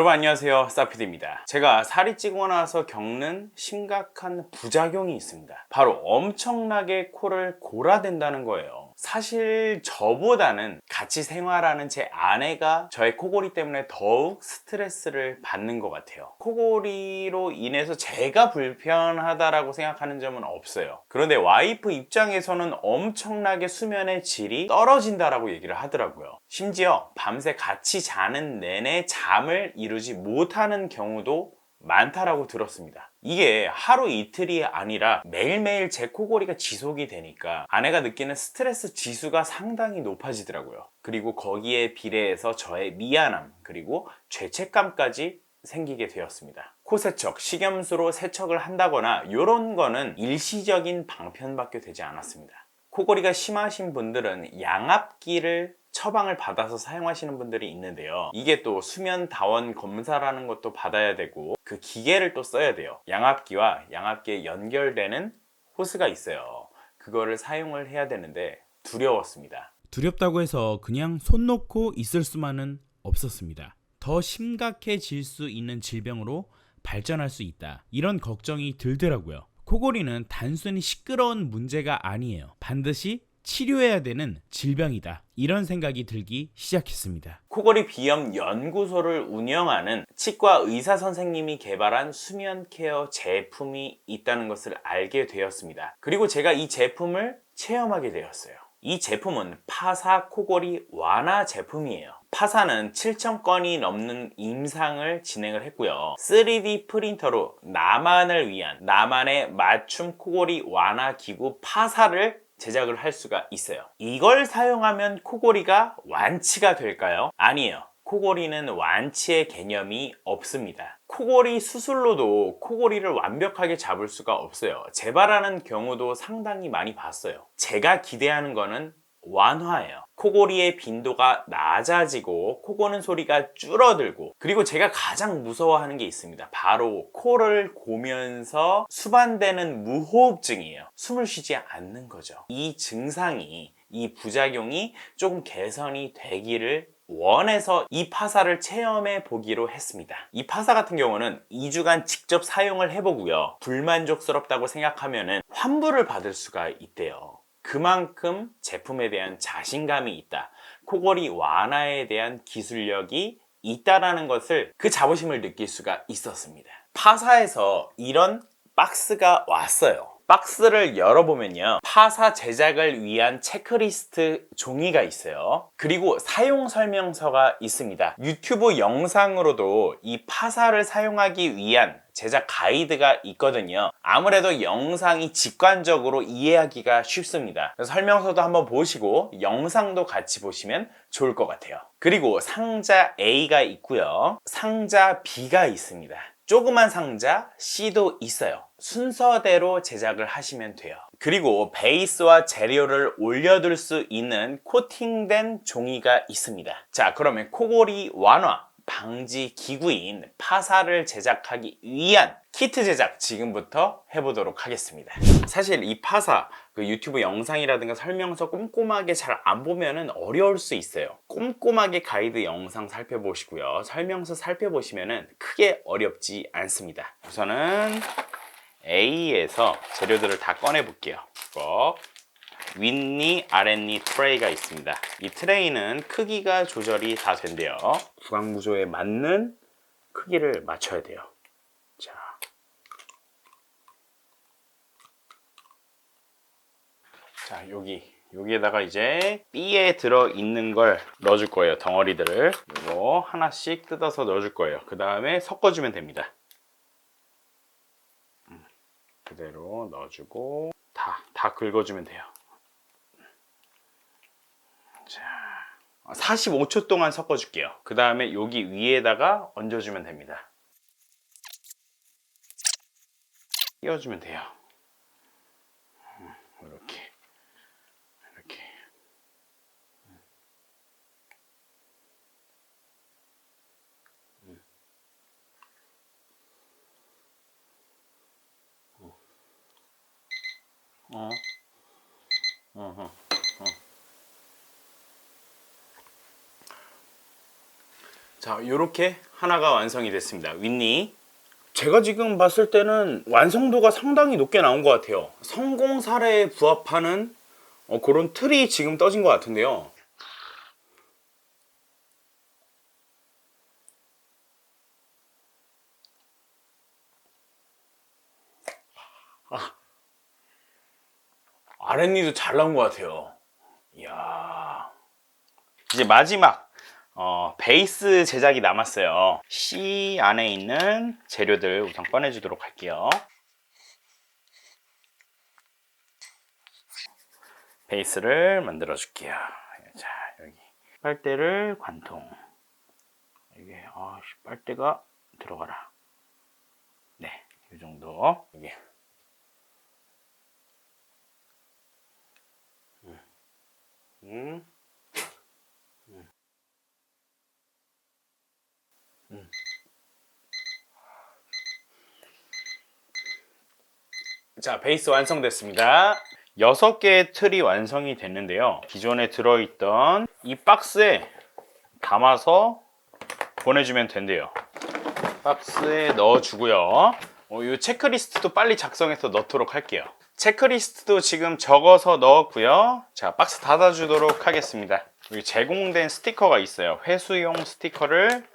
여러분 안녕하세요, 사피디입니다. 제가 살이 찌고 나서 겪는 심각한 부작용이 있습니다. 바로 엄청나게 코를 골아댄다는 거예요. 사실 저보다는 같이 생활하는 제 아내가 저의 코골이 때문에 더욱 스트레스를 받는 것 같아요. 코골이로 인해서 제가 불편하다라고 생각하는 점은 없어요. 그런데 와이프 입장에서는 엄청나게 수면의 질이 떨어진다라고 얘기를 하더라고요. 심지어 밤새 같이 자는 내내 잠을 이루지 못하는 경우도 많다라고 들었습니다. 이게 하루 이틀이 아니라 매일매일 제 코골이가 지속이 되니까 아내가 느끼는 스트레스 지수가 상당히 높아지더라고요. 그리고 거기에 비례해서 저의 미안함 그리고 죄책감까지 생기게 되었습니다. 코세척, 식염수로 세척을 한다거나 이런 거는 일시적인 방편밖에 되지 않았습니다. 코골이가 심하신 분들은 양압기를 처방을 받아서 사용하시는 분들이 있는데요. 이게 또 수면 다원 검사라는 것도 받아야 되고 그 기계를 또 써야 돼요. 양압기와 양압기에 연결되는 호스가 있어요. 그거를 사용을 해야 되는데 두려웠습니다. 두렵다고 해서 그냥 손 놓고 있을 수만은 없었습니다. 더 심각해질 수 있는 질병으로 발전할 수 있다. 이런 걱정이 들더라고요. 코골이는 단순히 시끄러운 문제가 아니에요. 반드시 치료해야 되는 질병이다. 이런 생각이 들기 시작했습니다. 코골이 비염 연구소를 운영하는 치과 의사 선생님이 개발한 수면 케어 제품이 있다는 것을 알게 되었습니다. 그리고 제가 이 제품을 체험하게 되었어요. 이 제품은 파사 코골이 완화 제품이에요. 파사는 7,000건이 넘는 임상을 진행을 했고요. 3D 프린터로 나만을 위한 나만의 맞춤 코골이 완화 기구 파사를 제작을 할 수가 있어요. 이걸 사용하면 코골이가 완치가 될까요? 아니에요. 코골이는 완치의 개념이 없습니다. 코골이 수술로도 코골이를 완벽하게 잡을 수가 없어요. 재발하는 경우도 상당히 많이 봤어요. 제가 기대하는 거는 완화예요. 코골이의 빈도가 낮아지고 코 고는 소리가 줄어들고, 그리고 제가 가장 무서워하는 게 있습니다. 바로 코를 고면서 수반되는 무호흡증이에요. 숨을 쉬지 않는 거죠. 이 증상이, 이 부작용이 조금 개선이 되기를 원해서 이 파사를 체험해 보기로 했습니다. 이 파사 같은 경우는 2주간 직접 사용을 해보고요. 불만족스럽다고 생각하면 환불을 받을 수가 있대요. 그만큼 제품에 대한 자신감이 있다, 코골이 완화에 대한 기술력이 있다라는 것을, 그 자부심을 느낄 수가 있었습니다. 파사에서 이런 박스가 왔어요. 박스를 열어보면요, 파사 제작을 위한 체크리스트 종이가 있어요. 그리고 사용 설명서가 있습니다. 유튜브 영상으로도 이 파사를 사용하기 위한 제작 가이드가 있거든요. 아무래도 영상이 직관적으로 이해하기가 쉽습니다. 그래서 설명서도 한번 보시고 영상도 같이 보시면 좋을 것 같아요. 그리고 상자 A가 있고요, 상자 B가 있습니다. 조그만 상자 C도 있어요. 순서대로 제작을 하시면 돼요. 그리고 베이스와 재료를 올려둘 수 있는 코팅된 종이가 있습니다. 자, 그러면 코골이 완화 방지 기구인 파사를 제작하기 위한 키트 제작 지금부터 해보도록 하겠습니다. 사실 이 파사, 그 유튜브 영상이라든가 설명서 꼼꼼하게 잘 안 보면은 어려울 수 있어요. 꼼꼼하게 가이드 영상 살펴보시고요, 설명서 살펴보시면은 크게 어렵지 않습니다. 우선은 A에서 재료들을 다 꺼내 볼게요. 윗니, 아랫니 트레이가 있습니다. 이 트레이는 크기가 조절이 다 된대요. 구강구조에 맞는 크기를 맞춰야 돼요. 자, 여기에다가 이제 B에 들어있는 걸 넣어줄 거예요. 덩어리들을 이거 하나씩 뜯어서 넣어줄 거예요. 그 다음에 섞어주면 됩니다. 그대로 넣어주고 다 긁어주면 돼요. 자, 45초 동안 섞어줄게요. 그 다음에 여기 위에다가 얹어주면 됩니다. 끼워주면 돼요. 이렇게. 자, 요렇게 하나가 완성이 됐습니다. 윗니. 제가 지금 봤을 때는 완성도가 상당히 높게 나온 것 같아요. 성공 사례에 부합하는 그런 틀이 지금 떠진 것 같은데요. 아랫니도 잘 나온 것 같아요. 이야. 이제 마지막 베이스 제작이 남았어요. C 안에 있는 재료들 우선 꺼내주도록 할게요. 베이스를 만들어 줄게요. 자, 여기 빨대를 관통. 이게 빨대가 들어가라. 네, 이 정도. 여기. 자, 베이스 완성됐습니다. 6개의 틀이 완성이 됐는데요. 기존에 들어있던 이 박스에 담아서 보내주면 된대요. 박스에 넣어주고요. 이 체크리스트도 빨리 작성해서 넣도록 할게요. 체크리스트도 지금 적어서 넣었고요. 자, 박스 닫아주도록 하겠습니다. 여기 제공된 스티커가 있어요. 회수용 스티커를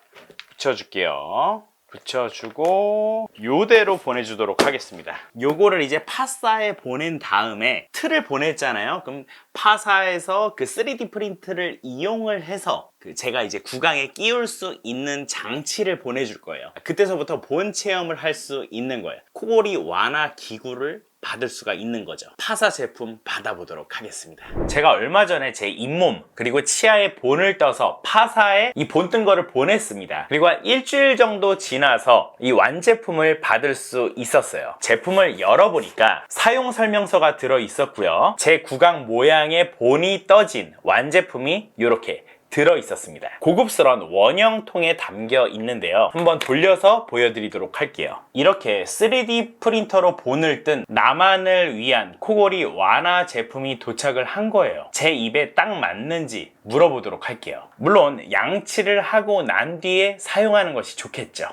붙여줄게요. 붙여주고 요대로 보내주도록 하겠습니다. 요거를 이제 파사에 보낸 다음에 틀을 보냈잖아요. 그럼 파사에서 그 3D 프린트를 이용을 해서 제가 이제 구강에 끼울 수 있는 장치를 보내줄 거예요. 그때서부터 본 체험을 할 수 있는 거예요. 코골이 완화 기구를 받을 수가 있는 거죠. 파사 제품 받아보도록 하겠습니다. 제가 얼마 전에 제 잇몸 그리고 치아에 본을 떠서 파사에 이 본 뜬 거를 보냈습니다. 그리고 한 일주일 정도 지나서 이 완제품을 받을 수 있었어요. 제품을 열어보니까 사용 설명서가 들어 있었고요. 제 구강 모양의 본이 떠진 완제품이 이렇게 들어 있었습니다. 고급스러운 원형통에 담겨 있는데요. 한번 돌려서 보여드리도록 할게요. 이렇게 3D 프린터로 본을 뜬 나만을 위한 코골이 완화 제품이 도착을 한 거예요. 제 입에 딱 맞는지 물어보도록 할게요. 물론 양치를 하고 난 뒤에 사용하는 것이 좋겠죠.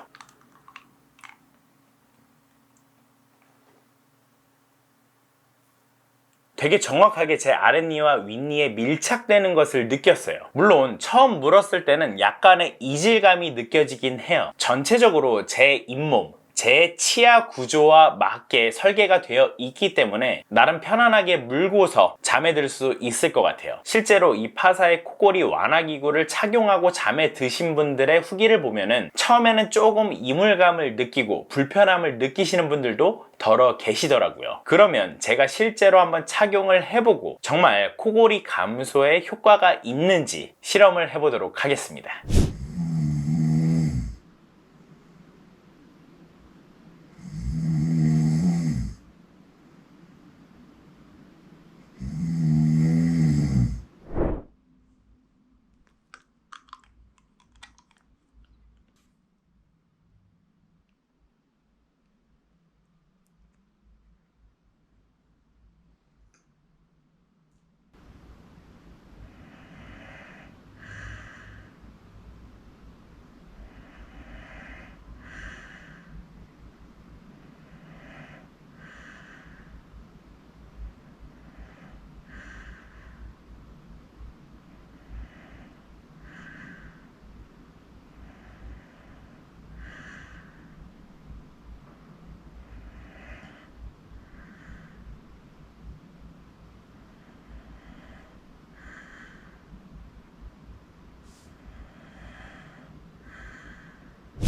되게 정확하게 제 아랫니와 윗니에 밀착되는 것을 느꼈어요. 물론 처음 물었을 때는 약간의 이질감이 느껴지긴 해요. 전체적으로 제 잇몸, 제 치아 구조와 맞게 설계가 되어 있기 때문에 나름 편안하게 물고서 잠에 들 수 있을 것 같아요. 실제로 이 파사의 코골이 완화 기구를 착용하고 잠에 드신 분들의 후기를 보면은 처음에는 조금 이물감을 느끼고 불편함을 느끼시는 분들도 덜어 계시더라고요. 그러면 제가 실제로 한번 착용을 해보고 정말 코골이 감소에 효과가 있는지 실험을 해보도록 하겠습니다.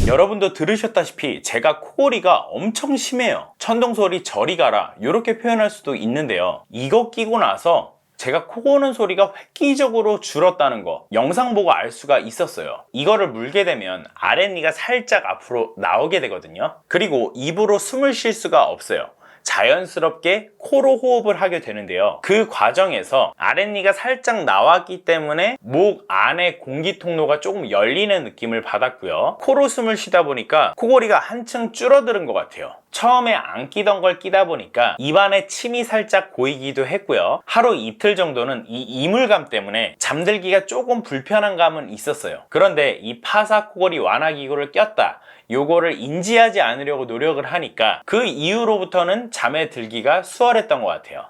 여러분도 들으셨다시피 제가 코골이가 엄청 심해요. 천둥소리 저리 가라 이렇게 표현할 수도 있는데요. 이거 끼고 나서 제가 코 고는 소리가 획기적으로 줄었다는 거 영상 보고 알 수가 있었어요. 이거를 물게 되면 아랫니가 살짝 앞으로 나오게 되거든요. 그리고 입으로 숨을 쉴 수가 없어요. 자연스럽게 코로 호흡을 하게 되는데요. 그 과정에서 아랫니가 살짝 나왔기 때문에 목 안에 공기 통로가 조금 열리는 느낌을 받았고요. 코로 숨을 쉬다 보니까 코골이가 한층 줄어드는 것 같아요. 처음에 안 끼던 걸 끼다 보니까 입안에 침이 살짝 고이기도 했고요. 하루 이틀 정도는 이 이물감 때문에 잠들기가 조금 불편한 감은 있었어요. 그런데 이 파사 코골이 완화 기구를 꼈다, 요거를 인지하지 않으려고 노력을 하니까 그 이후로부터는 잠에 들기가 수월했던 것 같아요.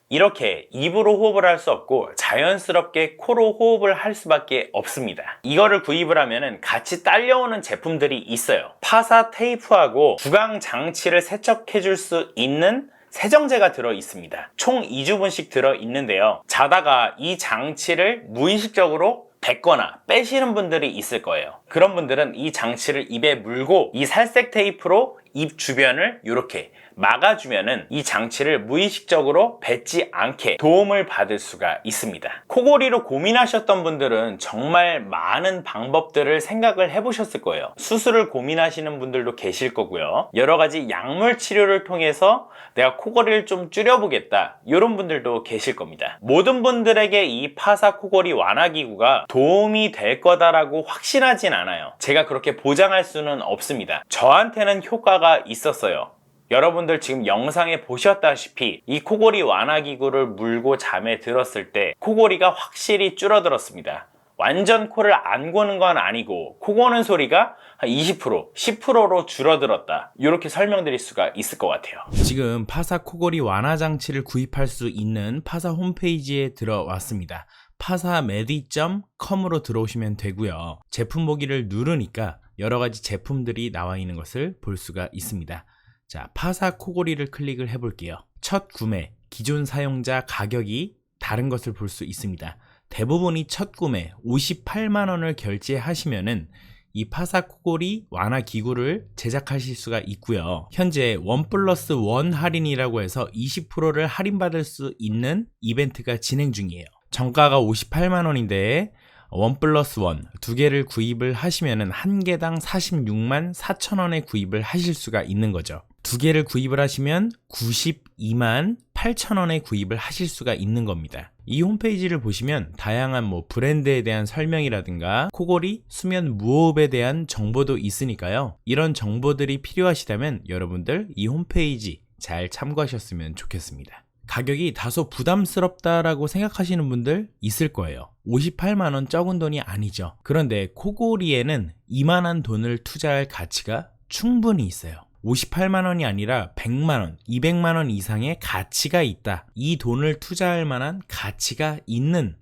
이렇게 입으로 호흡을 할 수 없고 자연스럽게 코로 호흡을 할 수밖에 없습니다. 이거를 구입을 하면은 같이 딸려오는 제품들이 있어요. 파사 테이프하고 구강 장치를 세척해 줄 수 있는 세정제가 들어 있습니다. 총 2주분씩 들어 있는데요. 자다가 이 장치를 무의식적으로 뱉거나 빼시는 분들이 있을 거예요. 그런 분들은 이 장치를 입에 물고 이 살색 테이프로 입 주변을 이렇게 막아주면은 이 장치를 무의식적으로 뱉지 않게 도움을 받을 수가 있습니다. 코골이로 고민하셨던 분들은 정말 많은 방법들을 생각을 해보셨을 거예요. 수술을 고민하시는 분들도 계실 거고요. 여러 가지 약물 치료를 통해서 내가 코골이를 좀 줄여보겠다, 이런 분들도 계실 겁니다. 모든 분들에게 이 파사 코골이 완화 기구가 도움이 될 거다라고 확신하진 않아요. 제가 그렇게 보장할 수는 없습니다. 저한테는 효과가 있었어요. 여러분들 지금 영상에 보셨다시피 이 코골이 완화 기구를 물고 잠에 들었을 때 코골이가 확실히 줄어들었습니다. 완전 코를 안 고는 건 아니고 코 고는 소리가 한 20%, 10%로 줄어들었다, 이렇게 설명드릴 수가 있을 것 같아요. 지금 파사 코골이 완화 장치를 구입할 수 있는 파사 홈페이지에 들어왔습니다. pasamedi.com으로 들어오시면 되고요. 제품 보기를 누르니까 여러 가지 제품들이 나와 있는 것을 볼 수가 있습니다. 자, 파사 코골이를 클릭을 해볼게요. 첫 구매, 기존 사용자 가격이 다른 것을 볼 수 있습니다. 대부분이 첫 구매 58만원을 결제하시면은 이 파사 코골이 완화 기구를 제작하실 수가 있고요. 현재 1+1 할인이라고 해서 20%를 할인받을 수 있는 이벤트가 진행 중이에요. 정가가 58만원인데 1+1 두 개를 구입을 하시면은 한 개당 46만 4천원에 구입을 하실 수가 있는 거죠. 두 개를 구입을 하시면 92만 8천원에 구입을 하실 수가 있는 겁니다. 이 홈페이지를 보시면 다양한 브랜드에 대한 설명이라든가 코골이, 수면 무호흡에 대한 정보도 있으니까요. 이런 정보들이 필요하시다면 여러분들 이 홈페이지 잘 참고하셨으면 좋겠습니다. 가격이 다소 부담스럽다라고 생각하시는 분들 있을 거예요. 58만원 적은 돈이 아니죠. 그런데 코골이에는 이만한 돈을 투자할 가치가 충분히 있어요. 58만원이 아니라 100만원, 200만원 이상의 가치가 있다. 이 돈을 투자할 만한 가치가 있는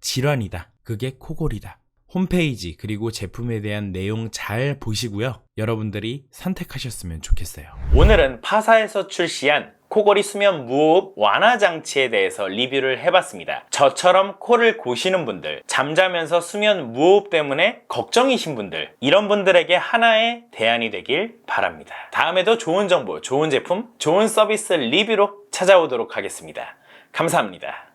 질환이다. 그게 코골이다. 홈페이지 그리고 제품에 대한 내용 잘 보시고요. 여러분들이 선택하셨으면 좋겠어요. 오늘은 파사에서 출시한 코골이 수면 무호흡 완화 장치에 대해서 리뷰를 해봤습니다. 저처럼 코를 고시는 분들, 잠자면서 수면 무호흡 때문에 걱정이신 분들, 이런 분들에게 하나의 대안이 되길 바랍니다. 다음에도 좋은 정보, 좋은 제품, 좋은 서비스 리뷰로 찾아오도록 하겠습니다. 감사합니다.